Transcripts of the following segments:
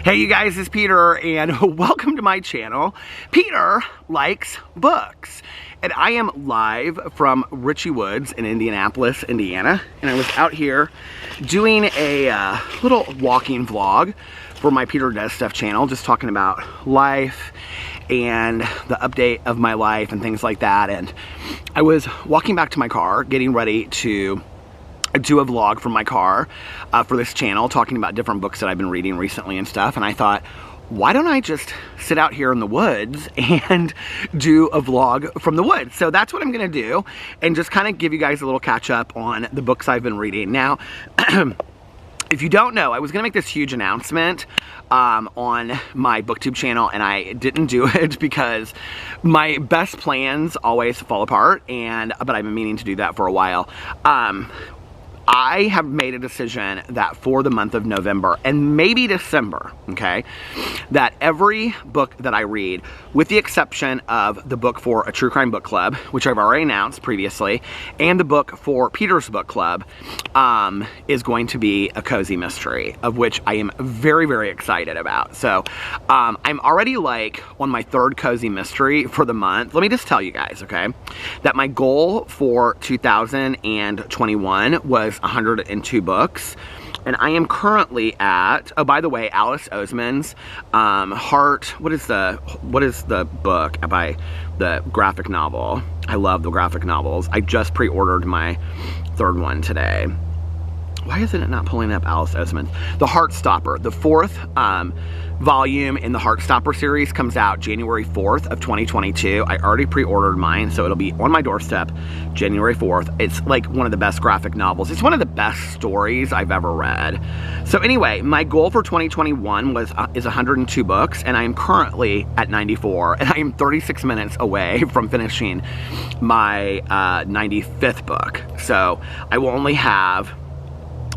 Hey you guys, it's Peter and welcome to my channel. Peter likes books. And I am live from Richie Woods in Indianapolis, Indiana. And I was out here doing a little walking vlog for my Peter Does Stuff channel, just talking about life and the update of my life and things like that. And I was walking back to my car, getting ready to do a vlog from my car for this channel, talking about different books that I've been reading recently and stuff. And I thought, why don't I just sit out here in the woods and do a vlog from the woods? So that's what I'm gonna do, and just kind of give you guys a little catch up on the books I've been reading. Now, if you don't know, I was gonna make this huge announcement on my Booktube channel, and I didn't do it because my best plans always fall apart, but I've been meaning to do that for a while. I have made a decision that for the month of November and maybe December, okay, that every book that I read, with the exception of the book for a true crime book club, which I've already announced previously, and the book for Peter's book club, is going to be a cozy mystery, of which I am very, very excited about. So I'm already like on my third cozy mystery for the month. Let me just tell you guys, okay, that my goal for 2021 was 102 books, and I am currently at, oh, by the way, Alice Oseman's Heart, what is the book by the graphic novel? I love the graphic novels. I just pre-ordered my third one today. Why isn't it not pulling up Alice Oseman's? The Heartstopper, the fourth volume in the Heartstopper series comes out January 4th of 2022. I already pre-ordered mine, so it'll be on my doorstep January 4th. It's like one of the best graphic novels. It's one of the best stories I've ever read. So anyway, my goal for 2021 is 102 books, and I am currently at 94, and I am 36 minutes away from finishing my 95th book. So I will only have,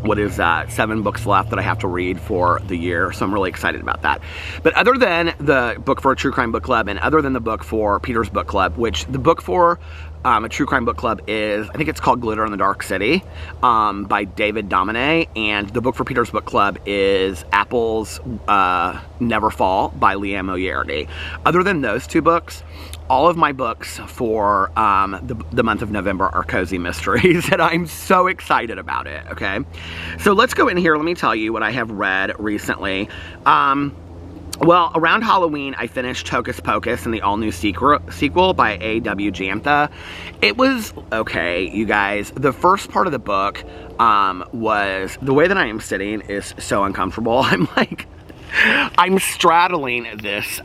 what is that, 7 books left that I have to read for the year, so I'm really excited about that. But other than the book for a true crime book club, and other than the book for Peter's book club, which the book for a true crime book club is, I think it's called Glitter in the Dark City, by David Domine, and the book for Peter's book club is Apples Never Fall by Liane Moriarty. Other than those two books, all of my books for the month of November are cozy mysteries, and I'm so excited about it, okay? So let's go in here. Let me tell you what I have read recently. Well, around Halloween, I finished Hocus Pocus and the all-new sequel by A.W. Jantha. It was okay, you guys. The first part of the book was, the way that I am sitting is so uncomfortable. I'm like, I'm straddling this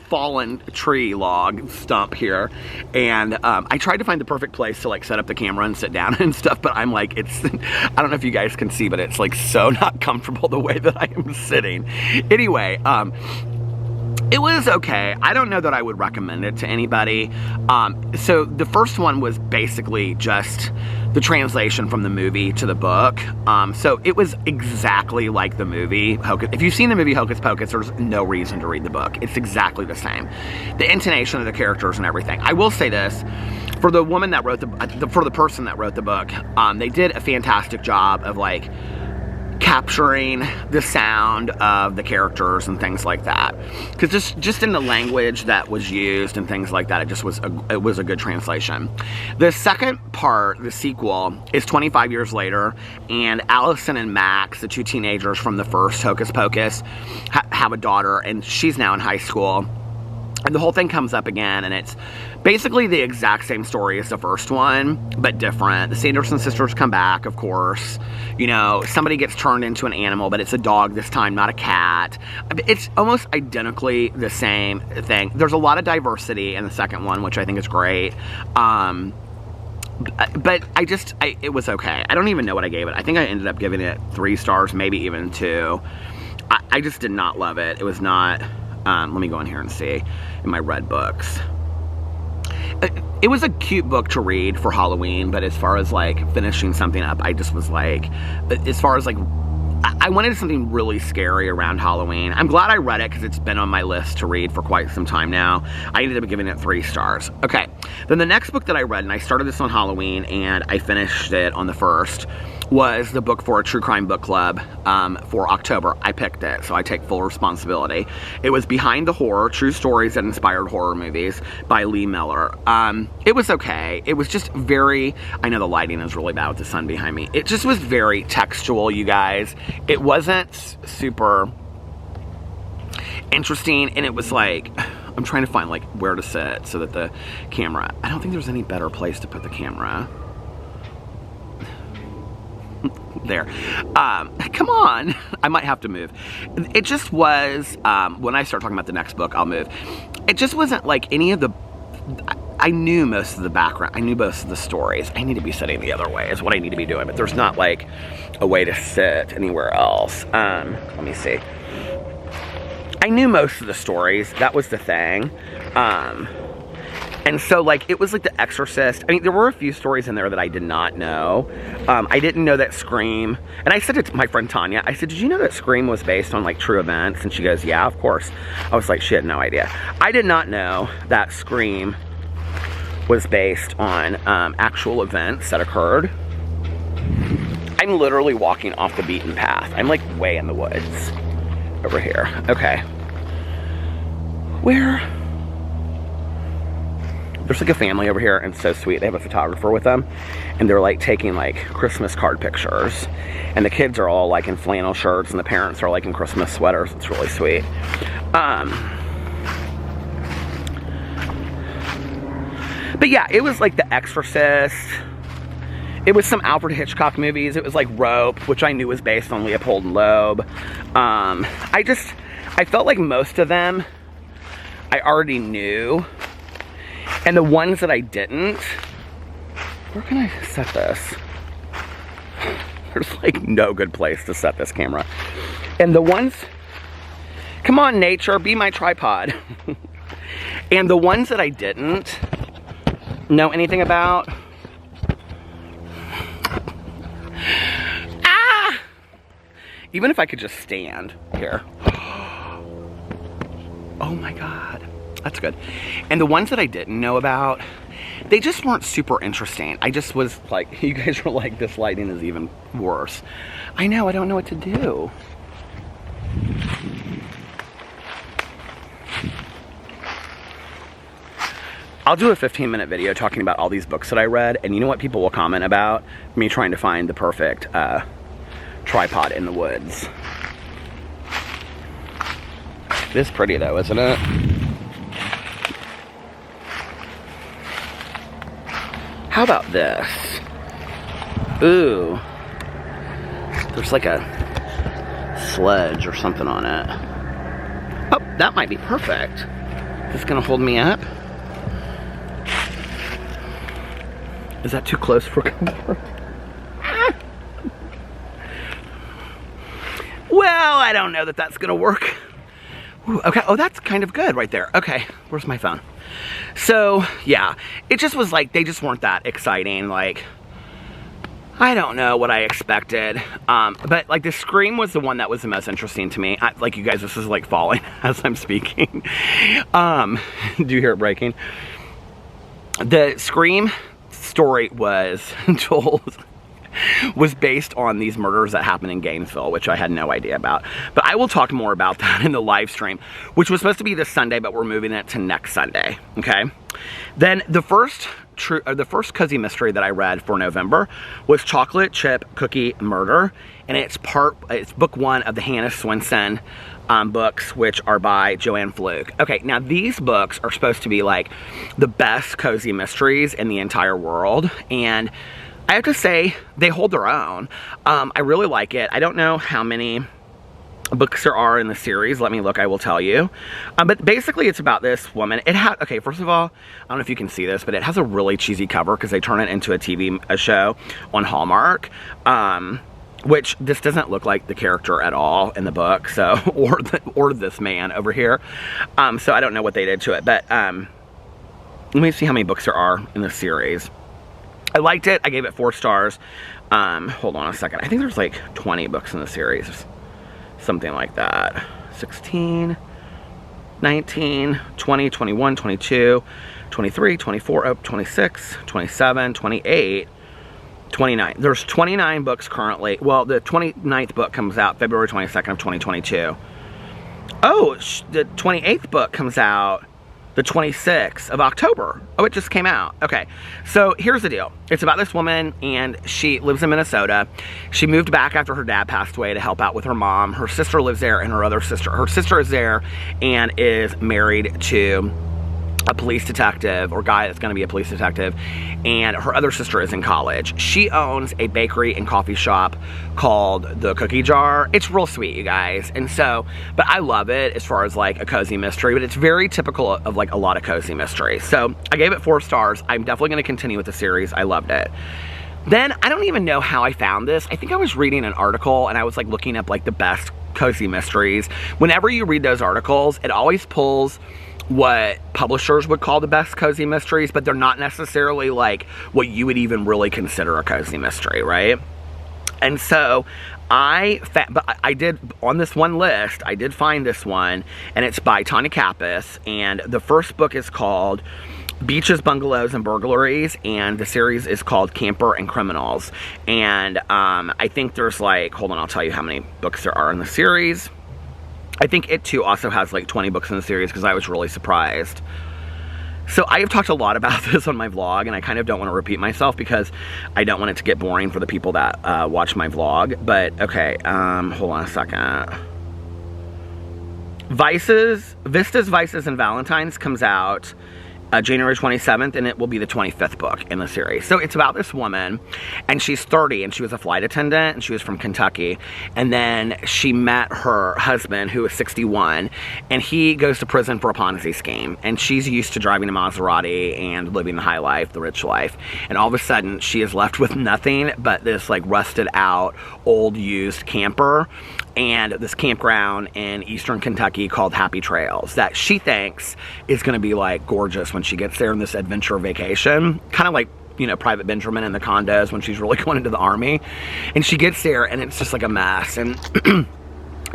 fallen tree log stump here, and I tried to find the perfect place to like set up the camera and sit down and stuff, but I'm like, it's, I don't know if you guys can see, but it's like so not comfortable the way that I am sitting. Anyway, it was okay. I don't know that I would recommend it to anybody. So the first one was basically just the translation from the movie to the book. So it was exactly like the movie. If you've seen the movie Hocus Pocus, there's no reason to read the book. It's exactly the same. The intonation of the characters and everything. I will say this, for the woman that wrote for the person that wrote the book, they did a fantastic job of like capturing the sound of the characters and things like that, because just in the language that was used and things like that, it was a good translation. The second part, the sequel, is 25 years later, and Allison and Max, the two teenagers from the first Hocus Pocus, have a daughter, and she's now in high school. And the whole thing comes up again, and it's basically the exact same story as the first one, but different. The Sanderson sisters come back, of course. You know, somebody gets turned into an animal, but it's a dog this time, not a cat. It's almost identically the same thing. There's a lot of diversity in the second one, which I think is great. But it was okay. I don't even know what I gave it. I think I ended up giving it 3 stars, maybe even 2. I just did not love it. It was not... let me go in here and see in my red books. It was a cute book to read for Halloween, but as far as like finishing something up, I just was like, as far as like, I wanted something really scary around Halloween. I'm glad I read it because it's been on my list to read for quite some time now. I ended up giving it 3 stars. Okay, then the next book that I read, and I started this on Halloween and I finished it on the 1st, was the book for a true crime book club for October. I picked it, so I take full responsibility. It was Behind the Horror, True Stories That Inspired Horror Movies by Mellor. It was okay. It was just very, I know the lighting is really bad with the sun behind me. It just was very textual, you guys. It wasn't super interesting, and it was like, I'm trying to find like where to sit so that the camera, I don't think there's any better place to put the camera. There. Come on. I might have to move. It just was, when I start talking about the next book, I'll move. It just wasn't like any of the, I knew most of the background. I knew most of the stories. I need to be sitting the other way is what I need to be doing, but there's not like a way to sit anywhere else. Let me see. I knew most of the stories. That was the thing. And so, like, it was like The Exorcist. I mean, there were a few stories in there that I did not know. I didn't know that Scream, and I said it to my friend Tonya, I said, did you know that Scream was based on, like, true events? And she goes, yeah, of course. I was like, she had no idea. I did not know that Scream was based on actual events that occurred. I'm literally walking off the beaten path. I'm, like, way in the woods over here. Okay. Where? There's like a family over here, and it's so sweet. They have a photographer with them, and they're like taking like Christmas card pictures, and the kids are all like in flannel shirts, and the parents are like in Christmas sweaters. It's really sweet. But yeah, it was like The Exorcist. It was some Alfred Hitchcock movies. It was like Rope, which I knew was based on Leopold and Loeb. I felt like most of them I already knew. And the ones that I didn't, where can I set this? There's like no good place to set this camera. And the ones, come on nature, be my tripod. And the ones that I didn't know anything about, even if I could just stand here. Oh my God. That's good. And the ones that I didn't know about, they just weren't super interesting. I just was like, you guys were like, this lighting is even worse. I know, I don't know what to do. I'll do a 15-minute video talking about all these books that I read, and you know what people will comment about? Me trying to find the perfect tripod in the woods. It is pretty though, isn't it? How about this? Ooh. There's like a sledge or something on it. Oh, that might be perfect. Is this gonna hold me up? Is that too close for comfort? Well, I don't know that that's gonna work. Ooh, okay, oh, that's kind of good right there. Okay, where's my phone? So, yeah, it just was like, they just weren't that exciting. Like, I don't know what I expected. But like the Scream was the one that was the most interesting to me. Like you guys, this is like falling as I'm speaking. Do you hear it breaking? The Scream story was told, was based on these murders that happened in Gainesville, which I had no idea about. But I will talk more about that in the live stream, which was supposed to be this Sunday, but we're moving it to next Sunday, okay? Then the first cozy mystery that I read for November was Chocolate Chip Cookie Murder, and it's book one of the Hannah Swensen books, which are by Joanne Fluke. Okay, now these books are supposed to be like the best cozy mysteries in the entire world, and I have to say, they hold their own. I really like it. I don't know how many books there are in the series. Let me look, I will tell you. But basically, it's about this woman. It had, okay, first of all, I don't know if you can see this, but it has a really cheesy cover because they turn it into a TV show on Hallmark. Which this doesn't look like the character at all in the book, so, or this man over here. So I don't know what they did to it, but let me see how many books there are in the series. I liked it. I gave it 4 stars. Hold on a second. I think there's like 20 books in the series. Something like that. 16, 19, 20, 21, 22, 23, 24, 26, 27, 28. 29. There's 29 books currently. Well, the 29th book comes out February 22nd of 2022. Oh, the 28th book comes out the 26th of October. Oh, it just came out. Okay, so here's the deal. It's about this woman, and she lives in Minnesota. She moved back after her dad passed away to help out with her mom. Her sister lives there, and her sister is there and is married to a police detective, or guy that's going to be a police detective, and her other sister is in college. She owns a bakery and coffee shop called The Cookie Jar. It's real sweet, you guys. And so, but I love it as far as like a cozy mystery, but it's very typical of like a lot of cozy mysteries. So I gave it 4 stars. I'm definitely going to continue with the series. I loved it. Then I don't even know how I found this. I think I was reading an article and I was like looking up like the best cozy mysteries. Whenever you read those articles, it always pulls what publishers would call the best cozy mysteries, but they're not necessarily like what you would even really consider a cozy mystery, right? And so I did, on this one list, I did find this one, and it's by Tonya Kappes, and the first book is called Beaches, Bungalows, and Burglaries, and the series is called Camper and Criminals. And I think there's like, hold on, I'll tell you how many books there are in the series. I think it too also has like 20 books in the series, because I was really surprised. So I have talked a lot about this on my vlog, and I kind of don't want to repeat myself because I don't want it to get boring for the people that watch my vlog. But okay, hold on a second. Vistas, Vices, and Valentines comes out January 27th, and it will be the 25th book in the series. So it's about this woman, and she's 30, and she was a flight attendant, and she was from Kentucky, and then she met her husband, who is 61, and he goes to prison for a Ponzi scheme, and she's used to driving a Maserati and living the high life, the rich life, and all of a sudden, she is left with nothing but this, like, rusted out, old, used camper, and this campground in eastern Kentucky called Happy Trails that she thinks is going to be like gorgeous when she gets there in this adventure vacation, kind of like, you know, Private Benjamin in the condos when she's really going into the army. And she gets there and it's just like a mess, and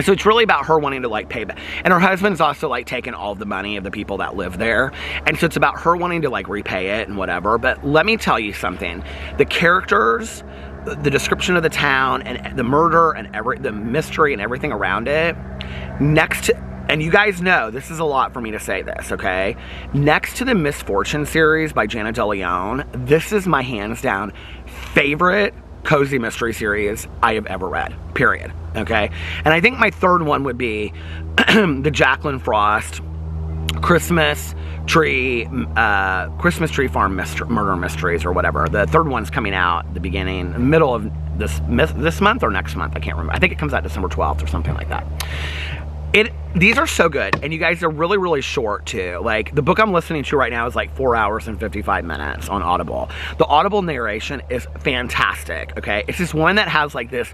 so it's really about her wanting to like pay back, and her husband's also like taken all of the money of the people that live there, and so it's about her wanting to like repay it and whatever. But let me tell you something, the characters, the description of the town, and the murder, and the mystery, and everything around it, next to, and you guys know this is a lot for me to say this, okay? Next to the Misfortune series by Jana DeLeon, this is my hands down favorite cozy mystery series I have ever read, period, okay? And I think my third one would be the Jacqueline Frost Christmas Tree Farm Murder Mysteries, or whatever. The third one's coming out at the beginning, middle of this month or next month, I can't remember. I think it comes out December 12th or something like that. These are so good, and you guys are really, really short too. Like, the book I'm listening to right now is like 4 hours and 55 minutes on Audible. The Audible narration is fantastic, okay? It's this one that has like this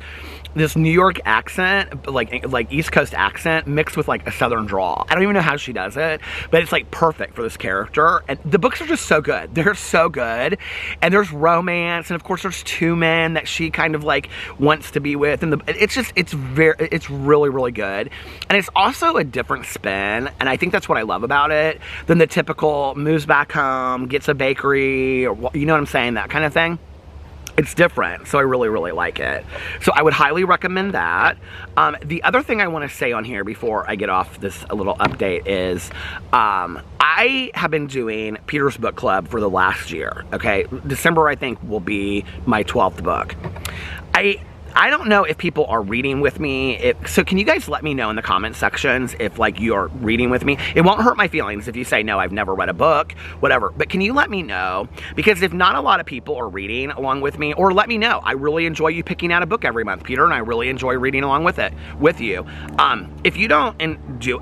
New York accent, like East Coast accent mixed with like a Southern drawl. I don't even know how she does it, but it's like perfect for this character. And the books are just so good. They're so good. And there's romance, and of course there's 2 men that she kind of like wants to be with, and it's really, really good. And it's also a different spin, and I think that's what I love about it, than the typical moves back home, gets a bakery, or, you know what I'm saying, that kind of thing. It's different, so I really, really like it. So I would highly recommend that. The other thing I want to say on here before I get off this little update is I have been doing Peter's Book Club for the last year, okay? December, I think, will be my 12th book. I don't know if people are reading with me. So can you guys let me know in the comment sections if like you're reading with me? It won't hurt my feelings if you say, no, I've never read a book, whatever. But can you let me know? Because if not a lot of people are reading along with me, or let me know. I really enjoy you picking out a book every month, Peter, and I really enjoy reading along with you. If you don't,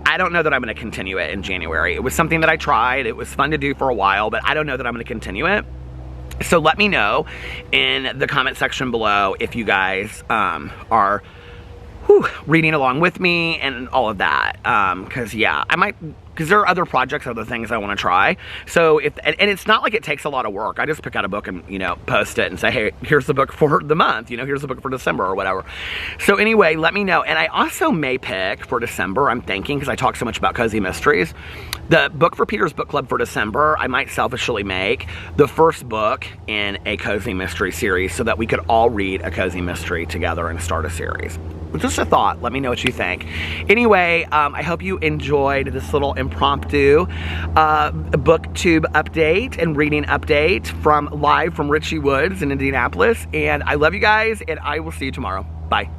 I don't know that I'm going to continue it in January. It was something that I tried. It was fun to do for a while, but I don't know that I'm going to continue it. So let me know in the comment section below if you guys are reading along with me and all of that. Because yeah, because there are other projects, other things I want to try. So and it's not like it takes a lot of work. I just pick out a book and, you know, post it and say, hey, here's the book for the month, you know, here's the book for December or whatever. So anyway, let me know. And I also may pick for December, I'm thinking, because I talk so much about cozy mysteries, the book for Peter's Book Club for December, I might selfishly make the first book in a cozy mystery series so that we could all read a cozy mystery together and start a series. Just a thought. Let me know what you think. Anyway, I hope you enjoyed this little impromptu booktube update and reading update live from Richie Woods in Indianapolis. And I love you guys, and I will see you tomorrow. Bye.